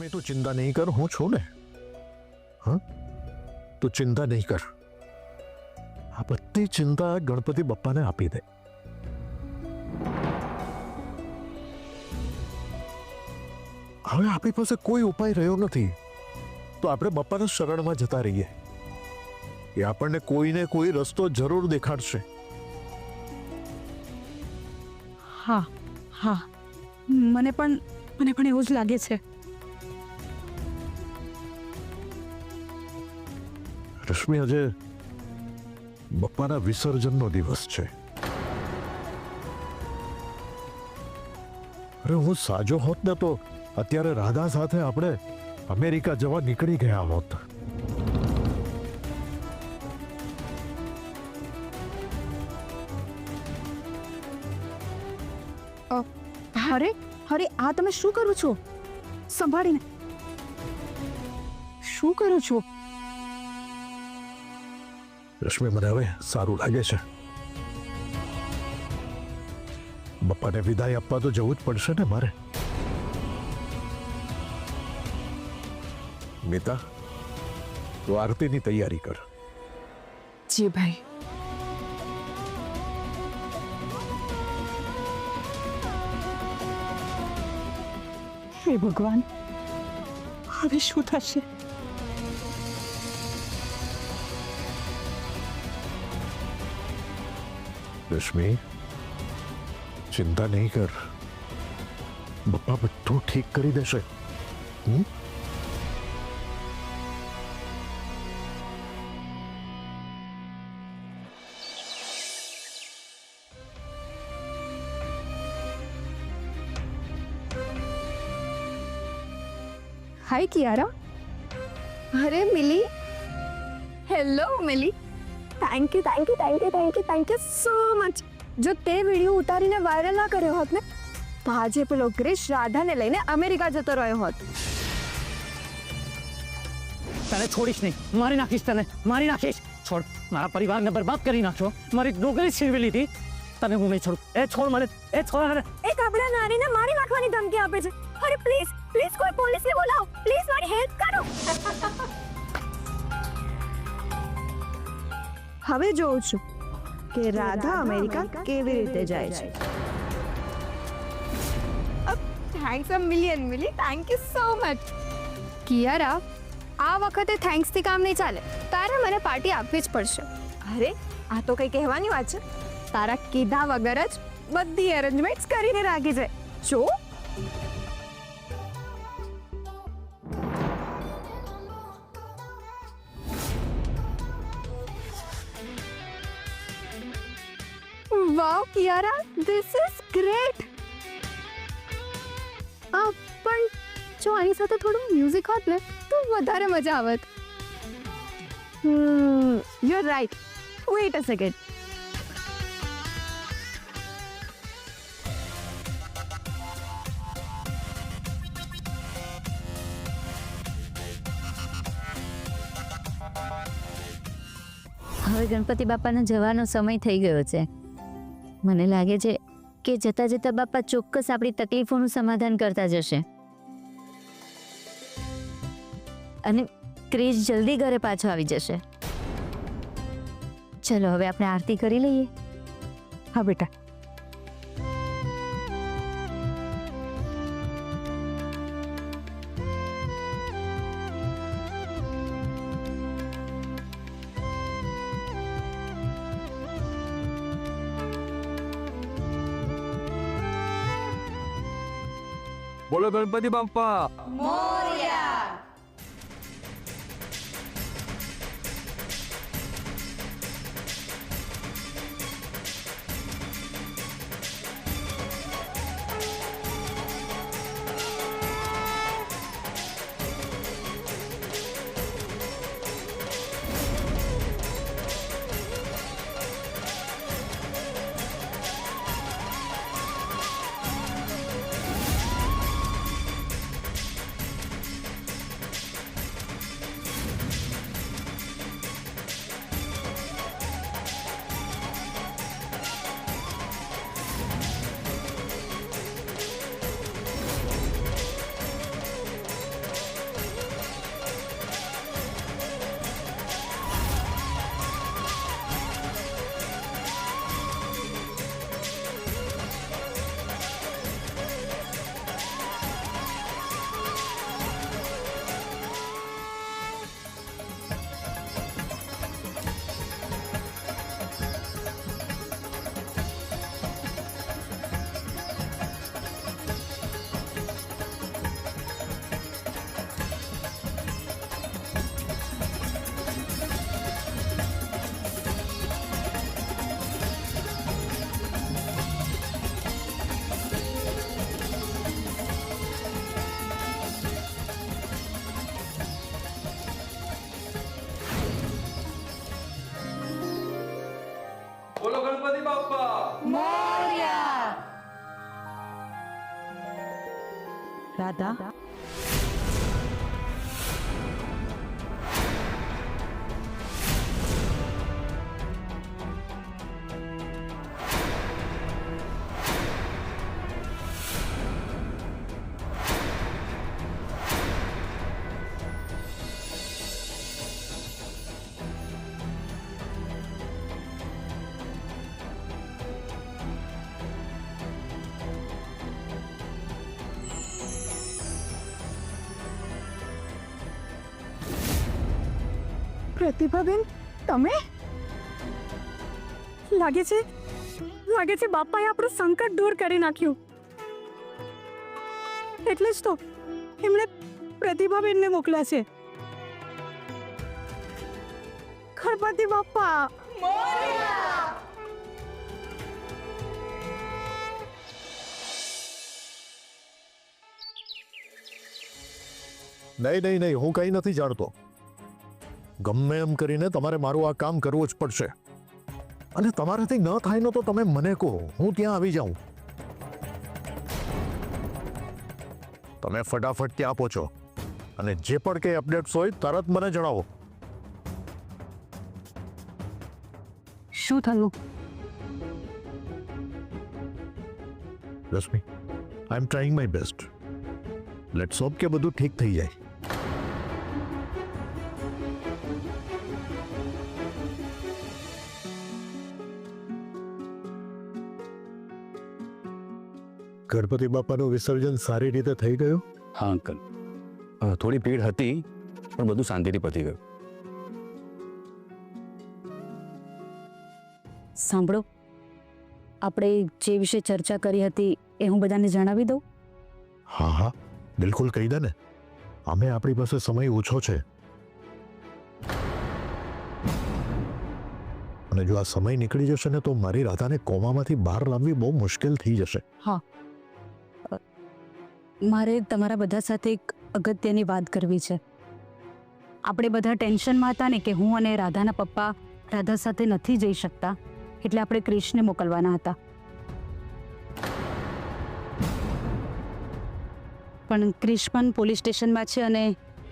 રશ્મિ તું ચિંતા નહીં કર, હું છું ને. હા, તું ચિંતા નહીં કર. આ બધી ચિંતા ગણપતિ બાપ્પાને આપી દે. હવે આપણી પાસે કોઈ ઉપાય રહ્યો નથી, તો આપણે બાપ્પાના શરણમાં જતા રહીએ. એ આપણને કોઈને કોઈ રસ્તો જરૂર દેખાડશે. હા હા, મને પણ એવું જ લાગે છે. રશ્મિ, આજે બપ્પાના વિસર્જનનો દિવસ છે. અરે હું સાજો હોત ને તો અત્યારે રાધા સાથે આપણે અમેરિકા જવા નીકળી ગયા હોત. અરે અરે, આ તમે શું કરો છો? સંભાળીને શું કરો છો? રશ્મિ, મને હવે સારું લાગે છે. બપ્પાને વિદાય આપવા તો જવું જ પડશે ને મારે. મિતા, તું આરતીની તૈયારી કર. જી ભાઈ. હે ભગવાન, હવે શું થશે? રશ્મિ, ચિંતા નહીં કર. બપ્પા બધું ઠીક કરી દેશે. हाय कियारा. अरे Mili, hello Mili. Thank you so much. जो ते वीडियो उतारीने वायरल ना કર્યો હોત ને, તો આજે પેલો ક્રિશ રાધાને લઈને અમેરિકા જતો રહ્યો હોત. તને છોડીશ નહીં, મારી નાખીશ, તને મારી નાખીશ. છોડ, મારા પરિવારને બરબાદ કરી નાખશો, મારી નોકરી છીનવી લીધી. તને હું નહીં છોડું. એ છોડ મને, એ છોડ. એક આપણા નારીને મારી નાખવાની ધમકી આપે છે. અરે પ્લીઝ પ્લીઝ કોઈ પોલીસને બોલાવો, પ્લીઝ મારી હેલ્પ કરો. હવે જોઉં છું કે રાધા અમેરિકા કેવી રીતે જાય છે. Thanks a million milli, thank you so much. Kiara, આ વખતે થેન્ક્સ થી કામ નહીં ચાલે. તારે મને પાર્ટી આપવી જ પડશે. અરે આ તો કઈ કહેવાની વાત છે. તારા કીધા વગર જ બધી અરેન્જમેન્ટ્સ કરીને રાખી છે. જો વાવ કિયારા, ધીસ ઇઝ ગ્રેટ. પણ જો આની સાથે થોડું મ્યુઝિક હોત ને તો વધારે મજા આવત. You are right. Wait a second. હવે ગણપતિ બાપાનો જવાનો સમય થઈ ગયો છે. મને લાગે છે કે જતા જતા બાપા ચોક્કસ આપણી તકલીફોનું સમાધાન કરતા જશે અને ક્રિશ જલ્દી ઘરે પાછો આવી જશે. ચલો હવે આપણે આરતી કરી લઈએ. હા બેટા. બોલો ગણપતિ બાપ્પા. રાધા પ્રતિભાબેન, તમે લાગે છે બાપાએ આપણું સંકટ દૂર કરી નાખ્યું. એટલે જ તો એમણે પ્રતિભાબેનને મોકલ્યા છે. ગણપતિ બાપા નહીં, હું કંઈ નથી જાણતો. ગમે એમ કરીને તમારે મારું આ કામ કરવું જ પડશે. અને તમારાથી ન થાય ને તો તમે મને કહો, હું ત્યાં આવી જાઉં. તમે ફટાફટ ત્યાં પહોંચો અને જે પણ કંઈ અપડેટ્સ હોય તરત મને જણાવો. શું થયું? Rashmi, I am trying my best. Let's hope કે બધું ઠીક થઈ જાય. ગણપતિ બાપાનું વિસર્જન સારી રીતે થઈ ગયું? હા અંકલ, થોડી ભીડ હતી પણ બધું શાંતિથી પતી ગયું. સાંભળો, આપણે જે વિશે ચર્ચા કરી હતી એ હું બધાને જણાવી દઉં. હા, બિલકુલ કહી દે ને. અમે આપણી પાસે સમય ઓછો છે અને જો આ સમય નીકળી જશે ને તો મારી રાધાને કોમામાંથી બહાર લાવવી બહુ મુશ્કેલ થઈ જશે. મારે તમારા બધા સાથે એક અગત્યની વાત કરવી છે. આપણે બધા ટેન્શનમાં હતા ને કે હું અને રાધાના પપ્પા રાધા સાથે નથી જઈ શકતા, એટલે આપણે ક્રિશને મોકલવાના હતા. પણ ક્રિશ પણ પોલીસ સ્ટેશનમાં છે અને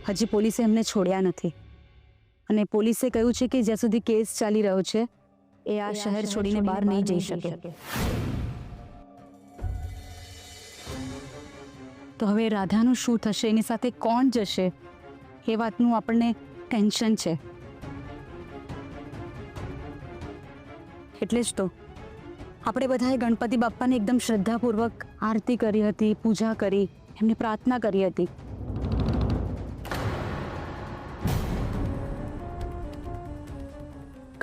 હજી પોલીસે એમને છોડ્યા નથી. અને પોલીસે કહ્યું છે કે જ્યાં સુધી કેસ ચાલી રહ્યો છે એ આ શહેર છોડીને બહાર નહીં જઈ શકે. તો હવે રાધાનું શું થશે, એની સાથે કોણ જશે, એ વાતનું આપણને ટેન્શન છે. એટલે જ તો આપણે બધાએ ગણપતિ બાપ્પાને એકદમ શ્રદ્ધાપૂર્વક આરતી કરી હતી, પૂજા કરી, એમની પ્રાર્થના કરી હતી.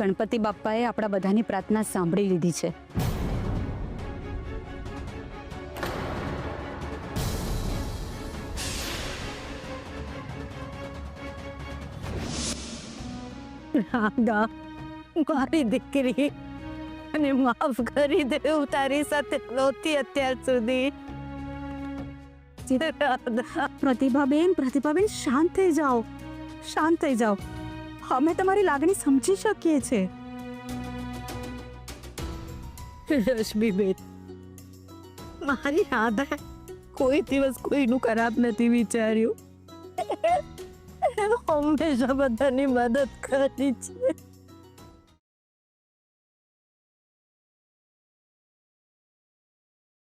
ગણપતિ બાપ્પાએ આપણા બધાની પ્રાર્થના સાંભળી લીધી છે. રાધા, મારી દીકરી, અને માફ કરી દે, હું તારી સાથે નહોતી અત્યાર સુધી. પ્રતિભાબેન, શાંત થઈ જાઓ, શાંત થઈ જાઓ. અમે તમારી લાગણી સમજી શકીએ છીએ. રશ્મિબેન, મારી રાધા કોઈ દિવસ કોઈનું ખરાબ નથી વિચાર્યું. હંમેશા બધાની મદદ કરી છે.